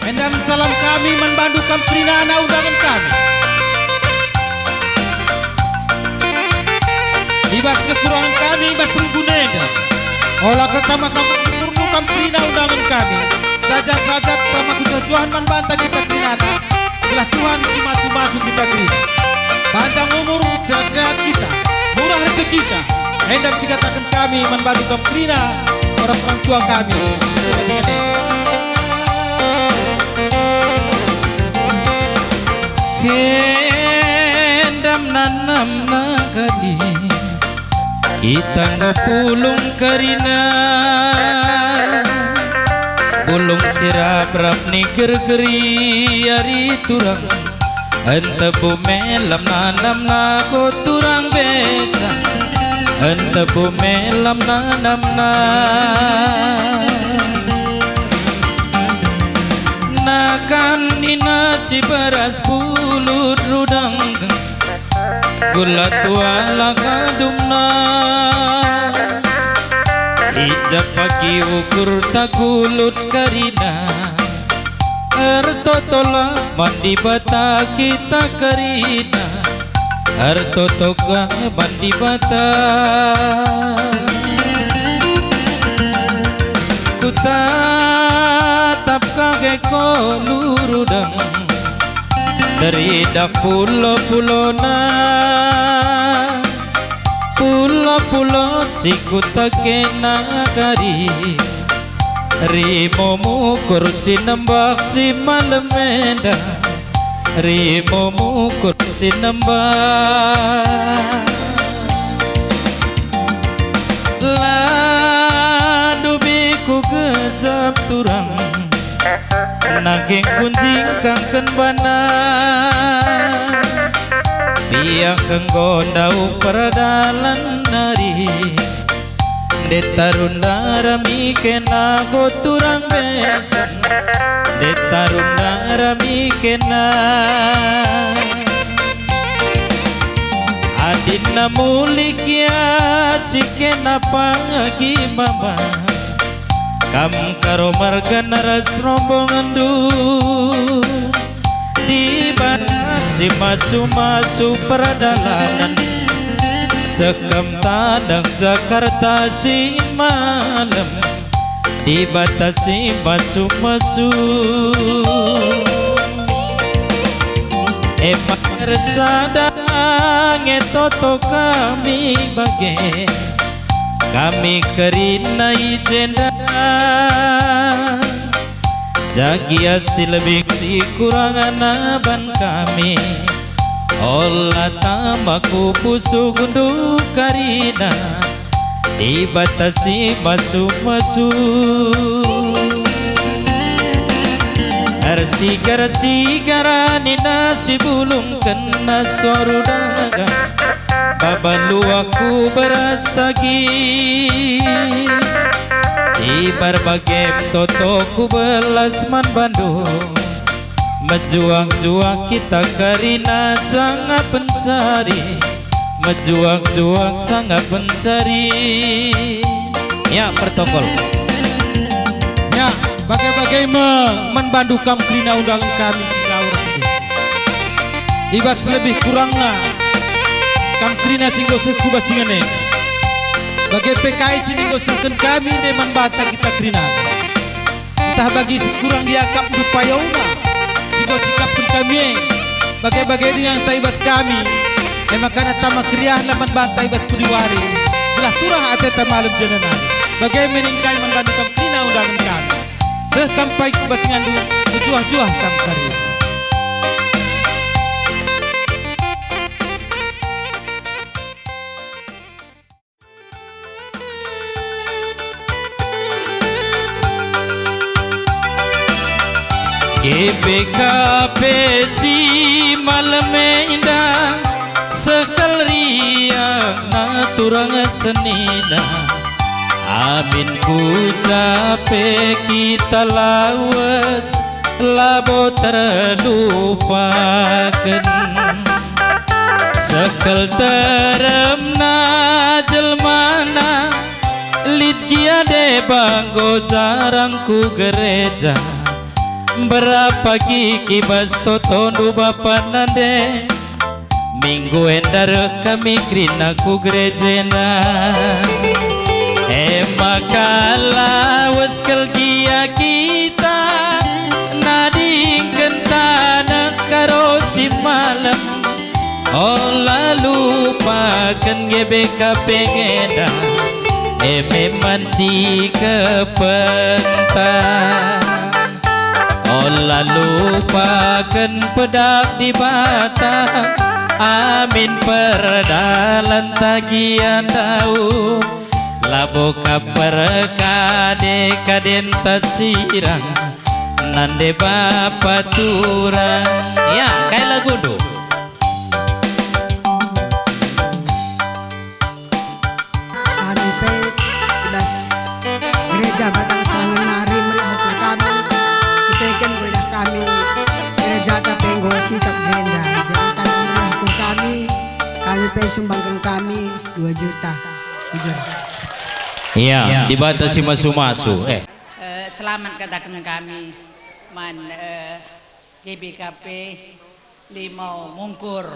Endam salam kami membantu kamprinana undangan kami. Ibas kekurangan kami, ibas gunega. Olah pertama sampai turnu kamprina undangan kami. Sajat-sajat sama ketujuan membantah kita trinana. Setelah Tuhan si masuk kita terima. Panjang umur, sehat-sehat kita, murah rezeki kita. Endam sikatakan kami membantu kamprina orang tua kami. Kendam nanam nagadi kita ngapulung karina pulung sirap rap ni gergeri ari turang anta bumelam nanam na ko turang besa anta bumelam nanam na nakan ina si beras pulut rudang gula tua lakadumna ijab pagi ukur takulut karina artotola mandi bata kita karina artotoka mandi bata kutatap kage kolurudang dari dak pulo-pulo na pulo-pulo sikutake nagari rimo mukur sinambak si malamenda rimo mukur sinambak ladubiku kejap turang naging kunjing kang kenbana biak kenggondau peradalan nari detarunda mikena ko turang besan detarunda mikena adina mulik ya sikena pagi mama kam karo marga naras rombongan du di barat si masu perjalanan sekam tadang Jakarta si malam dibatasi masu emang resadang etoto kami bagai kami kerina ijenda jagia silebih dikurangan aban kami olah tamaku pusuk karina dibatasi masuk arsigar nina si bulung kena sorudaga babalu aku beras tagi di berbagai totoku belas man Bandung mejuang-juang kita karina sangat pencari mejuang-juang sangat pencari ya protokol ya bagai-bagai membantu kamprina undangan kami ibas lebih kurangnya kamprina singgo sekuba singane bagai PKI singgo sekan kami neman bata kita krina entah bagi sekurang diakap dupayauna singgo sikap pun kami bagai-bagai dengan saibas kami makanya tamak kriah laman bata ibas pudiwari belah turah ateta malam jenana bagai meningkai membantu kamprina undangan kami sekampai kebasingan du juah-juah kamkarya GBKP si malamenda sekal ria naturang senina amin kucape kita lawas labo terlupakan sekal teremna jelmana litkia de banggo jarang ku gereja berapa gigi bas totondo bapak nande minggu endar kami krina ku gerejena makala waskel gia kita nading kentana karo si malam oh lalu paken GBK pengeda memanci kepentar oh lalu paken pedak di batang amin perdalan tagian daun labo kaperkade kaden tasirang nande bapak turang ya kayak lagu do Kami pe das gereja Batang Serangan Nari melihat kami ditekan oleh kami gereja Kapenggo Sikap Jenda jadi tanah kami pe sumbangkan kami 2 juta jujur. iya dibatasi masu-masu Selamat katakan kami man GBKP limau mungkur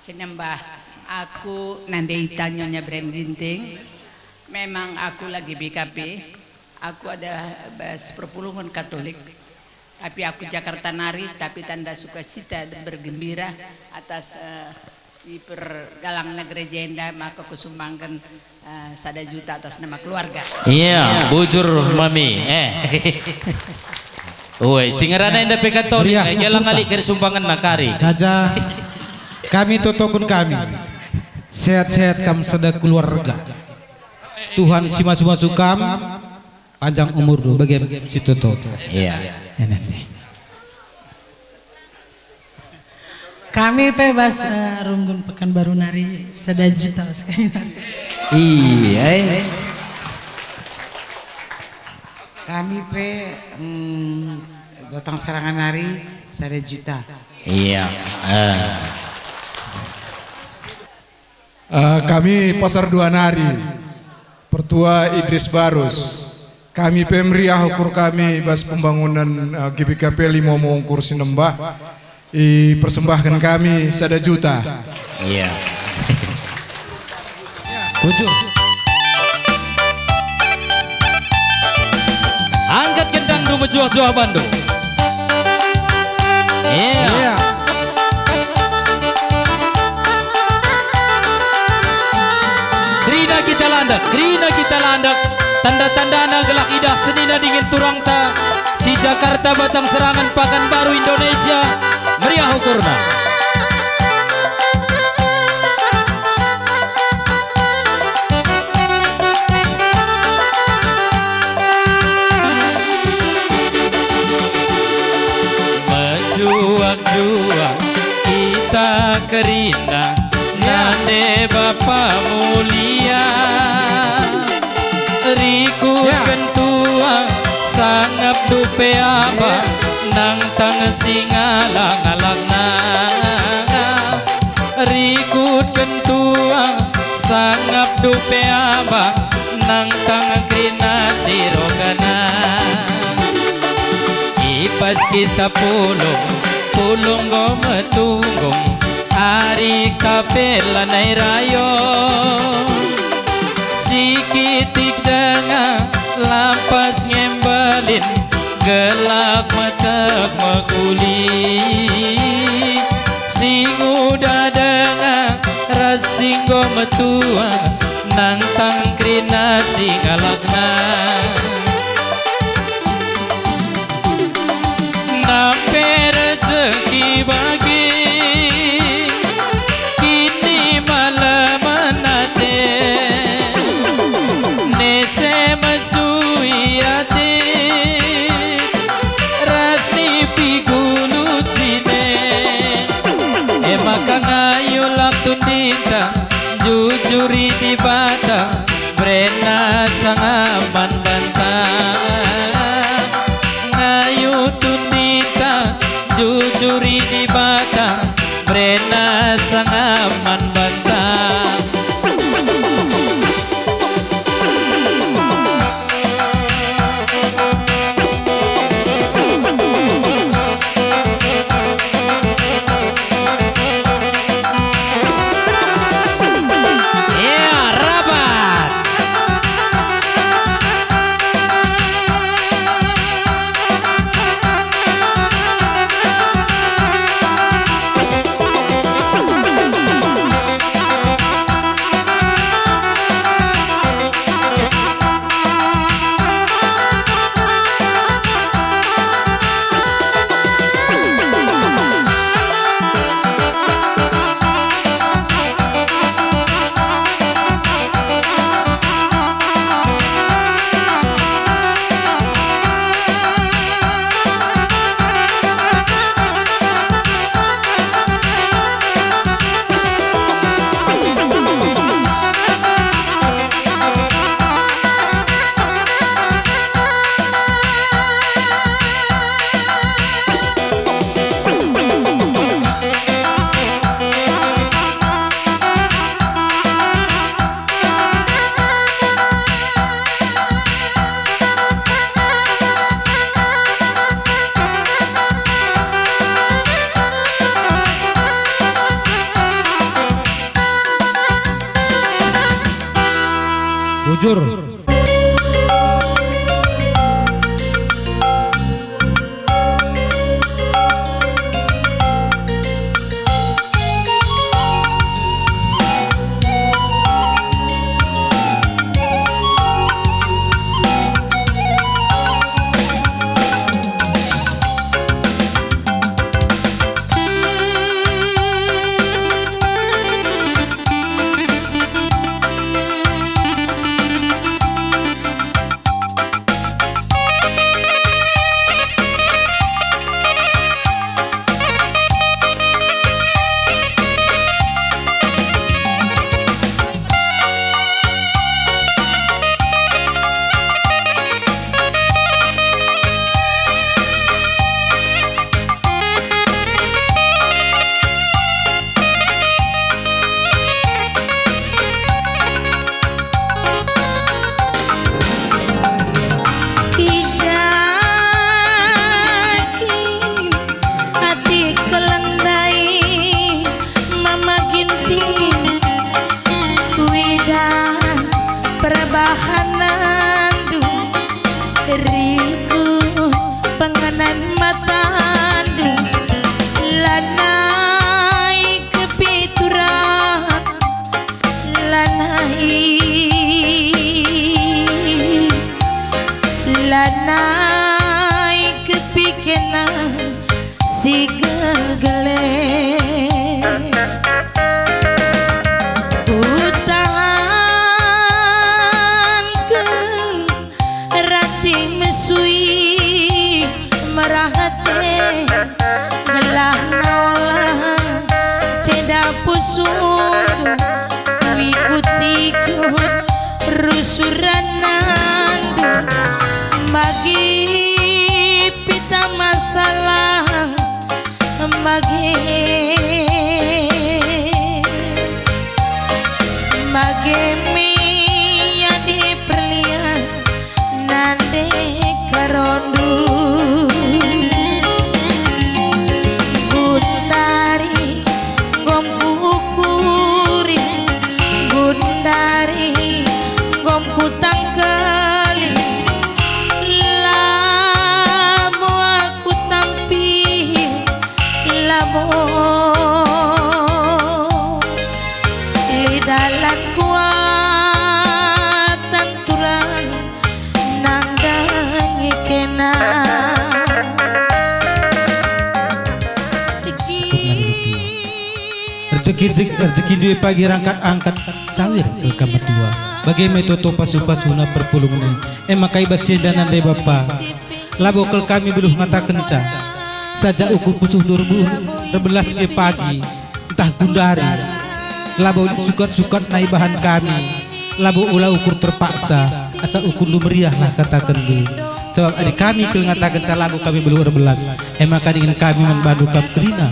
sinembah aku nanti tanyonya Brem Ginting memang aku lagi BKP aku ada bas perpuluhan Katolik tapi aku Jakarta Nari tapi tanda sukacita dan bergembira atas di pergalang negeri Jenda maka kusumbangkan 1 juta atas nama keluarga. iya bujur mami woi singarana indah pekatori jalan kali kari sumbangan nakari Saja kami totokun kami sehat-sehat kam sada keluarga. Tuhan si masuk kam panjang umur do bagi si toto. iya Kami pe bas Runggun Pekanbaru Nari 1 juta sekali. iya Kami pe Batang Serangan Nari 1 juta. iya Kami Pasar Dua Nari Pertua Idris Barus kami pemeriah ukur kami bas pembangunan GBKP 5 mengungkur sinembah persembahkan kami 1 juta. iya Bujur. angkat gendang du mejuah-juah Bandung iya Iya. Krina kita landak tanda-tanda gelak idah senina dingin turang ta si Jakarta Batang Serangan Pekanbaru Indonesia meriah ukurna Juang kita kerina nande Bapa mulia riku kentua sangap dupe apa nang tangan singalang alang rikut kentua sangap dupe apa nang tangan krina sirogana ipas kita pulung gometunggong hari kapela nai rayo sikitik dengan lampas ngembelin gelak mata makuli singuda dengan rasinggo metua nang tangkrina singalakna nampe rezeki bagi kini malam nate nece masui ate rasni pigulu cine makan ayu laktun dinta jujuri di bata brena sangaman bantang ngayu tundita jujuri di bata brena sangaman bantang Bujur. Perbahanandu riku pengenan matandu lanai kepituran lanai kepikenan si gegele sui merahate gelah nola ceda pusundu kuikuti rusuranandu bagi pita masalah bagi miya di perlian nande karondu gundari gomku ukuri gundari gomku tanggali labo aku tampil labo lidalan kuatan turang nandangi kena rezeki duwe pagi rangkat angkat cawir ke kamar dua bagai metoto pasu-pasuna perpulungan makai basyedanan de bapa labo kel kami beluh mata kenca saja ukur pusuh durbu rebelas ke pagi entah gundari labo sukat-sukat naik bahan kami labo ulah ukur terpaksa asa ukur lu meriah lah katakan dulu sebab adik kami kel ngatakan lagu kami beluh rebelas maka ingin kami membantu kam kerina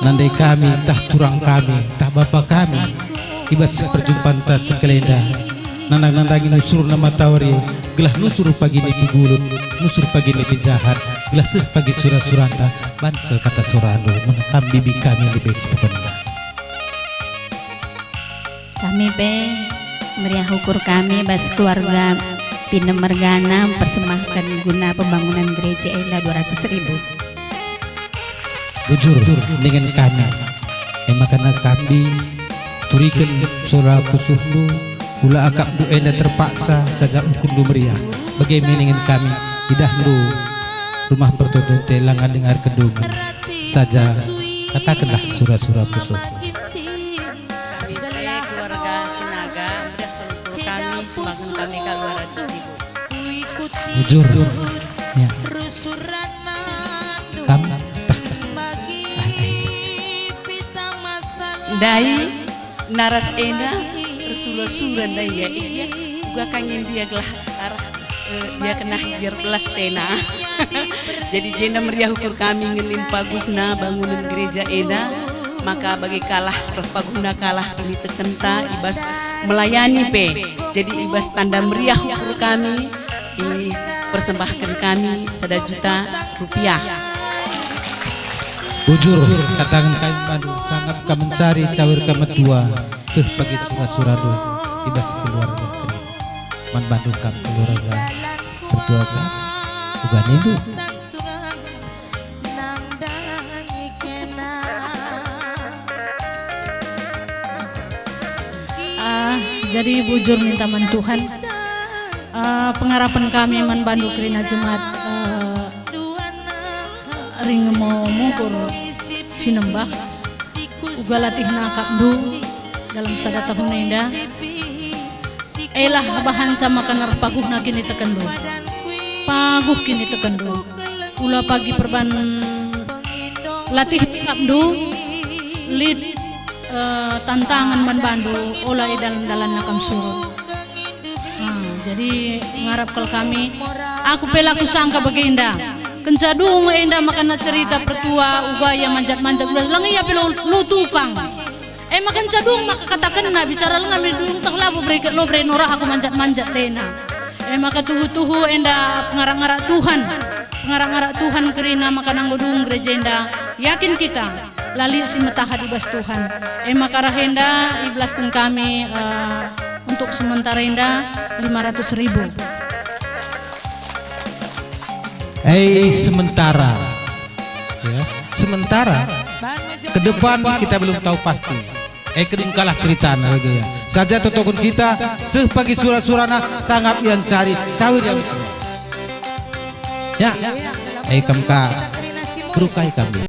nandai kami tah turang kami tah bapa kami ibas perjumpaan tas sekelenda nandang-nandangin nusur nama tawari gelah nusur pagi ni pigulut nusur pagi ni jahat gelah seh pagi surah-suranta bantel kata surando menekam bibi kami di besi pependa kami meriah ukur kami bas keluarga Pinem Mergana mempersembahkan guna pembangunan gereja Ela 200.000 bujur dengan kami makana kami turikan surah kusuhlu ula akak du enda terpaksa saja ukur du meriah bagaimana dengan kami tidak lu rumah pertoto telangan dengar kedungan saja katakanlah surah-surah kusuh keluarga Sinaga meriah ukur kami sembahkan kami ke 200.000 bujur ya kamu dai naras ena rusula-sura dai ya iya gua kangen dia gelah dia kena hajar belas tena jadi jena meriah ukur kami ngenin paguhna bangunan gereja ena maka bagi kalah roh paguhna kalah ini tekenta ibas melayani jadi ibas tanda meriah ukur kami persembahkan kami 1 juta rupiah. Bujur katakan kain padu sangat kami mencari cawir kami tua seh bagi surah-surah ibas keluarga. man Bandung kam keluarga berdua kan bukan itu. Jadi bujur minta man Tuhan, pengharapan kami man Bandung Krina Jemaat ring mau mungkur sinembah uga latih nakapdu dalam sada tahun enda elah bahan sama kanar paguh na kini tekendu paguh kini tekendu ula pagi perban latih nakapdu lid tantangan man bandu olah dalan nakam surut. Jadi ngarap kal kami aku pelaku sangka baginda kencadung enda makan cerita pertua ugaya manjat-manjat udah lang iya pelo lu tukang makan cadung maka katakan na bicara lang kami dulu tak labu berikat lo bre norah aku manjat-manjat tena maka tuhu-tuhu enda pengarang-ngarang Tuhan kerina maka nanggodung gereja enda yakin kita lali si mataha di bas Tuhan maka rahenda iblaskan kami untuk sementara enda 500.000. Sementara ya sementara ke depan kita belum tahu pasti keding kalah cerita ya saja totokun kita sepagi surah-surana sangat yang cari cawir yang ya kamka berukai kami